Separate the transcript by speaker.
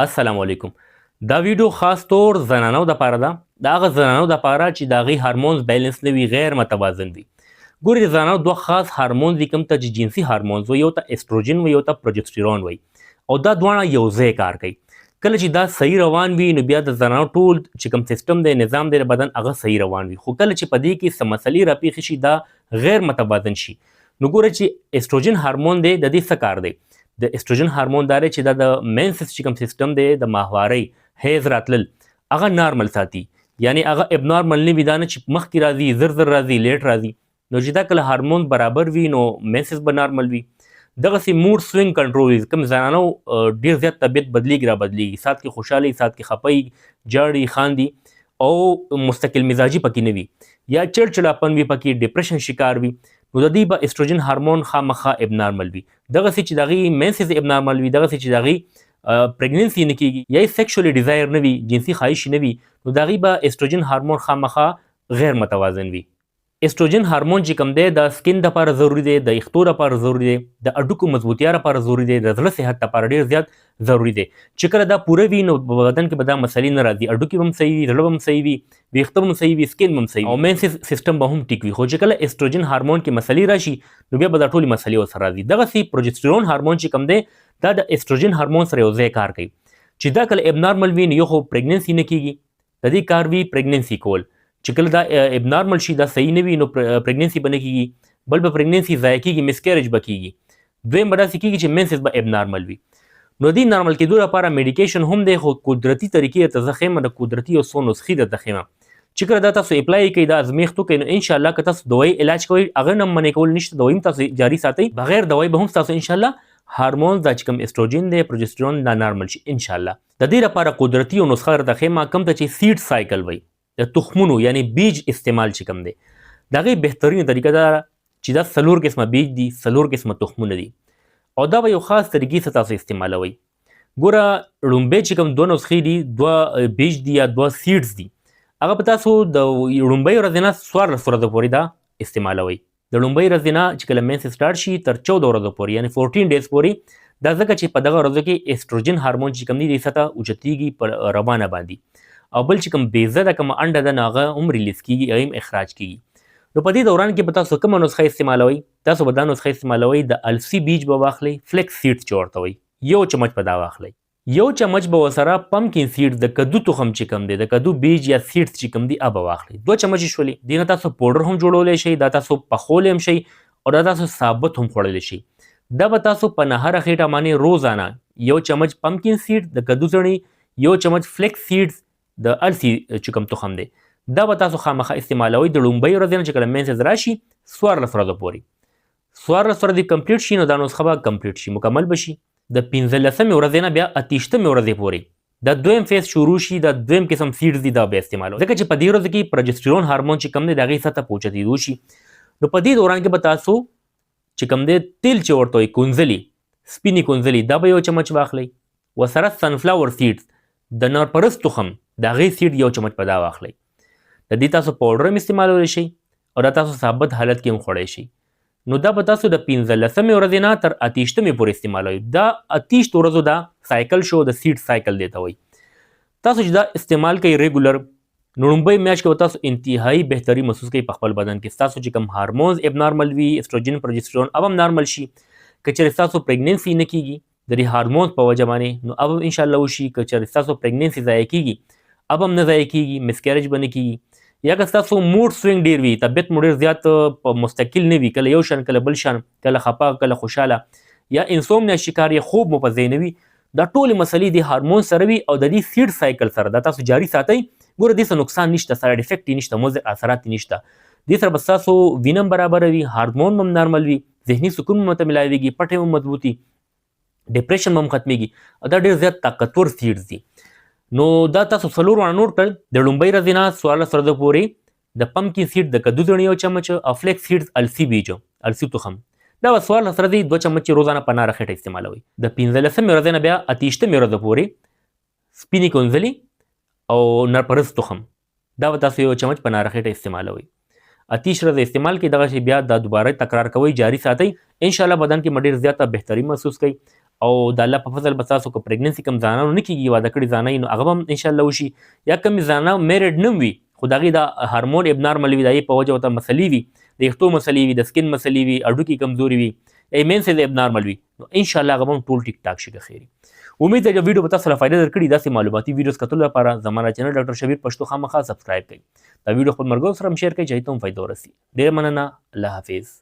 Speaker 1: السلام علیکم. دا ویډیو خاص طور زنانو د پاره ده. دا هغه زنانو د پاره چې د هغې هارمونز بیلنس نه وي، غیر متوازن وي. ګورې د زنانو دوه خاص هارمونز دي کوم ته چې جنسي هارمونز وي، یو ته استروجن وي، یو ته پروجسترون وي، او دا دواړه یو ځای کار کوي. کله چې دا صحیح روان وي نو بیا د زنانو ټول چې کوم سیستم دی، نظام دی د بدن، هغه صحیح روان وي. خو کله چې په دې کې څه مسلې راپېښې شي، دا غیر متوازن شي، نو ګوره چې استروجن هارمون دی د دې څه کار دی؟ د استروجن هارمون دا دی چې دا د مینسس چې کوم سیستم دی د ماهوارۍ هیز راتلل هغه نارمل ساتي، یعنی هغه ابنارمل نه وي. دا نه چې مخکې راځي زر راځي لیټ راځي. نو چې دا کله هارمون برابر وي نو مینسس به نارمل وي. دغسې موډ سوینګ کنټرول وي. کوم زنانو ډېر زیات طبیعت بدلیږي را بدلیږي، سات کې خوشحالي، سات کې خپهی، جاړي، خاندي، او مستقل مزاجي پکې نه وي، یا چړچړاپن وي پکې، ډپریشن شکار وي. نو د دې به استروجن هارمون خامخا ابنارمل وي. دغسې چې د هغې مینسز ابنارمل وي، دغسې چې د هغې پریګننسي نه کېږي، یا یې سیکشولي ډیزایر نه وي، جنسي خواهش نه وي، نو د هغې به استروجن هارمون خامخا غیر متوازن وي. استروجن هارمون چې کوم دی د سکین دپاره ضروري دی، د ویښتو دپاره ضروري دی، د هډوکو مضبوطیا دپاره ضروري دی، د زړه صحت دپاره ډېر زیات ضروري دی. چې کله دا پوره وي نو په بدن کې به دا مسلې نه راځي. هډوکي به هم صحیح وي، زړه به هم صحیح وي، ویښته به هم صحیح وي، سکین به هم صحیح وي، او مینسز سیسټم به هم ټیک وي. خو چې کله استروجن هارمون کې مسلې راشي نو بیا به دا ټولې مسلې ورسره راځي. دغسې پروجسترون هارمون چې کوم دی دا د استروجن هارمون سره یو ځای کار کوي. چې دا کله ابنارمل وي نو یو خو پریګننسي نه کېږي، د دې کار وي پریګننسي کول. چې کله دا ابنارمل شي، دا صحیح نه وي، نو پریګننسي به نه کېږي، بل به پریګننسي ضایع کېږي، مسکیریج به کېږي. دویم به داسې کېږي چې مینسز به ابنارمل وي. نو دې نارمل کېدو لپاره میډیکیشن هم دی، خو قدرتي طریقې ته زه ښیم، د قدرتي یو څو نسخې درته ښیم. چې کله دا تاسو اپلای کوئ، دا ازمیښت وکړئ، نو انشاءالله که تاسو دوایي علاج کوئ، هغه نه منع کول نشته، دوایي هم تاسو جاري ساتئ، بغیر دوایي به هم تاسو انشاءالله هارمونز دا چې کوم استروجن دی، پروجسترون، دا نارمل شي انشاءالله. د دې لپاره قدرتي یو نسخه درته ښیم، کوم ته چې سیډ سایکل وایي، د تخمونو یعنی بیج استعمال چې کوم دی، د هغې بهترینه طریقه دا ده چې دا 4 قسمه بیج دي، 4 قسمه تخمونه دي، او دا به یو خاص طریقې سره تاسو استعمالوئ. ګوره لومبۍ چې کوم 2 نسخې دي، 2 بیج دي یا 2 سیډز دي، هغه به تاسو د لومبۍ ورځې نه 14 ورځو پورې دا استعمالوئ. د لومبۍ ورځې نه چې کله مینس سټارټ شي تر 14 ورځو پورې، یعنی 14 ډیز پورې، دا ځکه چې په دغه ورځو کې استروجن هارمون چې کوم دی د سطح اوچتېږي په روانه باندې، او بل چې کوم بیزه ده، کومه انډه ده، نو هغه هم ریلیز کېږي، هغه هم اخراج کېږي. نو په دې دوران کې به تاسو کومه نسخه استعمالوئ؟ تاسو به دا نسخه استعمالوئ، د الفي بیج به واخلئ، فلیکس سیډز چې ورته وایي، 1 چمچ به دا واخلئ. 1 چمچ به ورسره پمکین سیډز، د کدو تخم چې کوم دی، د کدو بیج یا سیډز چې کوم دی، هغه به واخلئ. 2 چمچې شولې. دې نه تاسو پوډر هم جوړولی شئ، دا تاسو پخولی هم شئ، او دا تاسو ثابت هم خوړلی شئ. دا به تاسو په نهره خېټه باندې روزانه 1 چمچ پمکین سیډ، د کدو څڼې، 1 چمچ فلیکس سیډز، د الفي چې کوم تخم دی، دا به تاسو خامخا استعمالوئ د لومبۍ ورځې نه چې کله مینسز راشي 14 ورځو پورې. 14 ورځې کمپلیټ شي نو دا نسخه به کمپلیټ شي، مکمل به شي. د 15مې ورځې نه بیا 28مې ورځې پورې دا دویم فیز شروع شي، دا دویم قسم سیډز دي، دا به استعمالوئ، ځکه چې په دې ورځو کې پروجسترون هارمون چې کوم دی د هغې سطح په اوچتېدو شي. نو په دې دوران کې به تاسو چې کوم دی تیل چې ورته وایي، کونځلي، سپینې کونځلي، دا به 1 چمچ واخلئ، ورسره سنفلاور سیډز، د نرپرست تخم، د هغې سیډ 1 چمچ په دا واخلئ. د دې تاسو پاوډر هم استعمالولی شئ، او دا تاسو ثابت حالت کې هم خوړی شئ. نو دا به تاسو د 15مې ورځې نه تر 28مې پورې استعمالوئ. دا 28 ورځو دا سایکل شو، د سیډ سایکل دی ته وایي. تاسو چې دا استعمال کوئ ریګولر، نو لومبۍ میاشت کې به تاسو انتهایي بهتري محسوس کوئ په خپل بدن کې. ستاسو چې کوم هارمونز ابنارمل وي، استروجن، پروجسترون، اب هم نارمل شي. که چېرې ستاسو پریګننسي نه کېږي د دې هارمونز په وجه باندې، نو اب هم انشاءالله وشي. که چېرې ستاسو پریګننسي ضایع کېږي، اب هم نه ضایع کېږي، مسکیریج به نه کېږي. یا که ستاسو موډ سوینګ ډېر وي، طبیعت مو ډېر زیات په مستقل نه وي، کله یو شان، کله بل شان، کله خفه، کله خوشحاله، یا انسومنیا شکار، یا خوب مو په ځای نه وي، دا ټولې مسلې د هارمون سره وي او د دې سیډ سایکل سره دا تاسو جاري ساتئ. ګوره دې څه نقصان نشته، سایډ افیکټ یې نشته، مضر اثرات یې نشته. دې سره به ستاسو وینه هم برابره وي، هارمون هم نارمل وي، ذهني سکون هم ورته ملاویږي، پټې هم مضبوطي، ډپریشن هم ختمیږي، او دا ډېر زیات طاقتور سیډز دي. نو دا تاسو 4 ونه نوټ کړل. د لومبۍ ورځې نه 14 ورځو پورې د پمکین سیډ، د کدو څڼې 1 چمچ، او فلیکس سیډز، الفي بیج، الفي تخم، دا به 14 ورځې 2 چمچ روزانه په ناره خېټه استعمالوئ. د 15مې ورځې نه بیا 28مې ورځو پورې سپینې کونځلي او نرپرست تخم، دا به تاسو 1 چمچ په ناره خېټه استعمالوئ. 28 ورځې استعمال کړئ، دغسې بیا دا دوباره تکرار کوئ، جاري ساتئ. انشاءالله بدن کې ډېر زیاته بهتري محسوس کوئ، او د الله په فضل به تاسو که پریګننسي کوم زنانو نه کېږي واده کړي زانه وي نو هغه به هم انشاءالله وشي، یا کومې زنانه میرډ نه وي خو د هغې د هارمون ابنارمل وي، د هغې په وجه ورته مسلې وي، د ویښتو مسلې وي، د سکین مسلې وي، هډوکي کمزوري وي، مینسز ابنارمل وي، نو انشاءالله هغه به هم ټول ټیک ټاک شي. خیر امید ده چې ویډیو به تاسو ته فایده درکړي. داسې معلوماتي ویډیوز کتلو لپاره زما چینل ډاکټر شبیر پښتو خامخا سبسکرایب کړئ. دا ویډیو خپل ملګرو سره هم شیر کړئ چې هغوی ته هم فایده ورسي. ډېره مننه. الله حافظ.